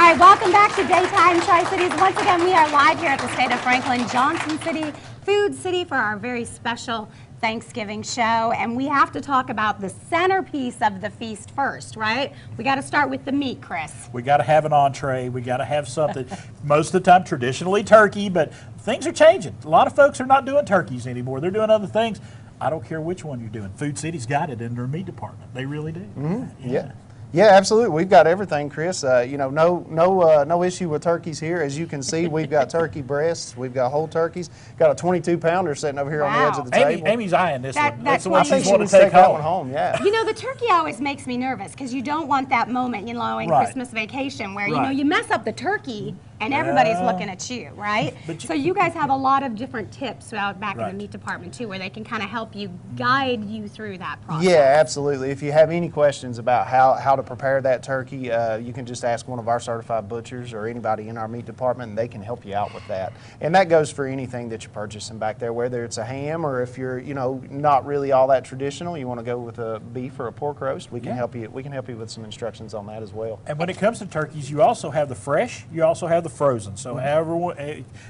right, welcome back to Daytime Tri-Cities. Once again, we are live here at the State of Franklin, Johnson City, Food City for our very special Thanksgiving show. And we have to talk about the centerpiece of the feast first, right? We got to start with the meat, Chris. We got to have an entree. We got to have something. Most of the time, traditionally turkey, but things are changing. A lot of folks are not doing turkeys anymore. They're doing other things. I don't care which one you're doing. Food City's got it in their meat department. They really do. Mm-hmm. Yeah, absolutely. We've got everything, Chris. You know, no issue with turkeys here. As you can see, we've got turkey breasts. We've got whole turkeys. Got a 22-pounder sitting over here on the edge of the table. Amy's eyeing this one. That's the one I think she's she wanting would to take that one home. Yeah. You know, the turkey always makes me nervous because you don't want that moment, you know, in Christmas vacation where, you know, you mess up the turkey and everybody's looking at you, right? So you guys have a lot of different tips out back in the meat department too, where they can kind of help you, guide you through that process. Yeah, absolutely. If you have any questions about how to prepare that turkey, you can just ask one of our certified butchers or anybody in our meat department, and they can help you out with that. And that goes for anything that you're purchasing back there, whether it's a ham or if you're, you know, not really all that traditional, you want to go with a beef or a pork roast, we can help you. We can help you with some instructions on that as well. And when it comes to turkeys, you also have the fresh, you also have the frozen. So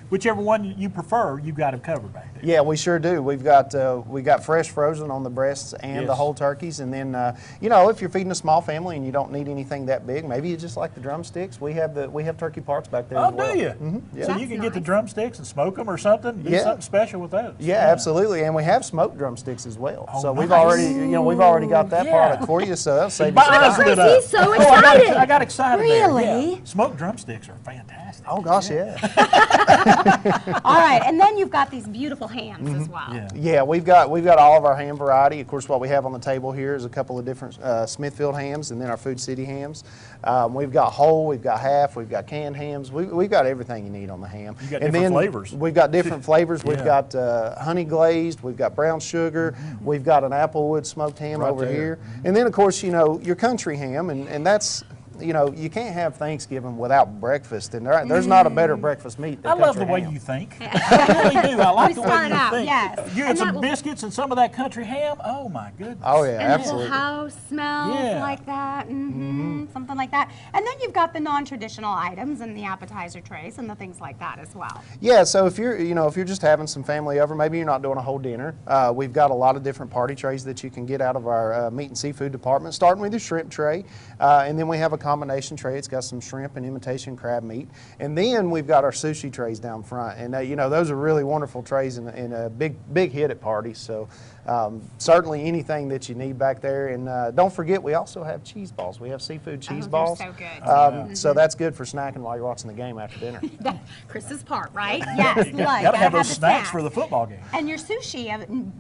whichever one you prefer, you've got them covered back there. Yeah, we sure do. We've got fresh frozen on the breasts and the whole turkeys. And then you know, if you're feeding a small family and you don't need anything that big, maybe you just like the drumsticks. We have turkey parts back there as well. Oh, do you? Mm-hmm. So you can get the drumsticks and smoke them or something. Do something special with those. Yeah, absolutely. And we have smoked drumsticks as well. So we've already got that product for you. So that'll save you some time. He's so excited. I got excited. Really? There. Yeah. Smoked drumsticks are fantastic. Oh gosh, yeah. All right, and then you've got these beautiful hams as well. Yeah, we've got all of our ham variety. Of course, what we have on the table here is a couple of different Smithfield hams, and then our Food City hams. We've got whole, we've got half, we've got canned hams. We've got everything you need on the ham. You got different flavors. We've got different flavors. We've got honey glazed. We've got brown sugar. We've got an applewood smoked ham over here, and then of course, you know, your country ham, and that's. You know, you can't have Thanksgiving without breakfast, and there's not a better breakfast meat than I love the way you think. I really do. I like the way you think. Yes. You get some biscuits and some of that country ham. Oh my goodness. Oh yeah, and absolutely. The whole house smells like that. Something like that. And then you've got the non-traditional items and the appetizer trays and the things like that as well. Yeah. So if you're just having some family over, maybe you're not doing a whole dinner. We've got a lot of different party trays that you can get out of our meat and seafood department. Starting with your shrimp tray, and then we have a combination tray. It's got some shrimp and imitation crab meat, and then we've got our sushi trays down front, and you know, those are really wonderful trays and a big hit at parties. So certainly anything that you need back there, and don't forget we also have cheese balls. We have seafood cheese balls. So good. So that's good for snacking while you're watching the game after dinner. Chris's part, right? Yes. You gotta have those snacks for the football game. And your sushi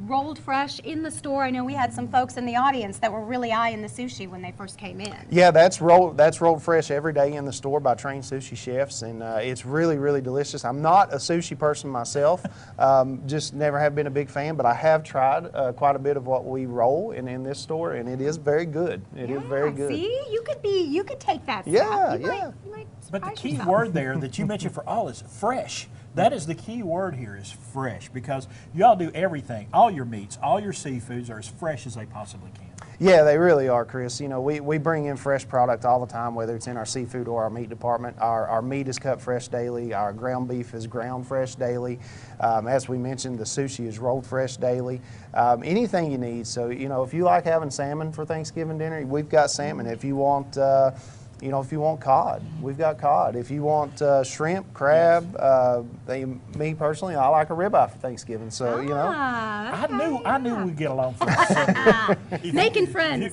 rolled fresh in the store. I know we had some folks in the audience that were really eyeing the sushi when they first came in. Yeah, that's rolled fresh every day in the store by trained sushi chefs, and it's really delicious. I'm not a sushi person myself, just never have been a big fan, but I have tried quite a bit of what we roll in this store, and it is very good. It is very good. See, you could take that. Yeah, you might but the key word there that you mentioned for all is fresh. That is the key word here, is fresh, because y'all do everything. All your meats, all your seafoods are as fresh as they possibly can. Yeah, they really are, Chris. You know, we bring in fresh product all the time, whether it's in our seafood or our meat department. Our meat is cut fresh daily. Our ground beef is ground fresh daily. As we mentioned, the sushi is rolled fresh daily. Anything you need. So, you know, if you like having salmon for Thanksgiving dinner, we've got salmon. If you want you know, if you want cod, we've got cod. If you want shrimp, crab, me personally, I like a ribeye for Thanksgiving. So you know, I knew we'd get along. Making friends. You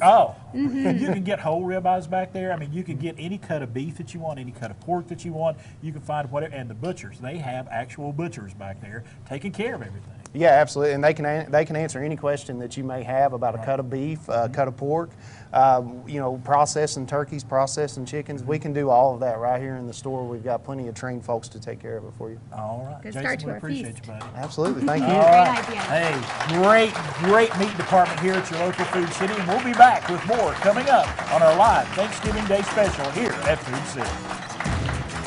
can get whole ribeyes back there. I mean, you can get any cut of beef that you want, any cut of pork that you want. You can find whatever. And the butchers, they have actual butchers back there taking care of everything. Yeah, absolutely, and they can answer any question that you may have about a cut of beef, a cut of pork, you know, processing turkeys, processing chickens. We can do all of that right here in the store. We've got plenty of trained folks to take care of it for you. All right, Good Jason, start to we our appreciate feast. you, buddy. Absolutely, thank you. Great idea. Hey, great meat department here at your local Food City, and we'll be back with more coming up on our live Thanksgiving Day special here at Food City.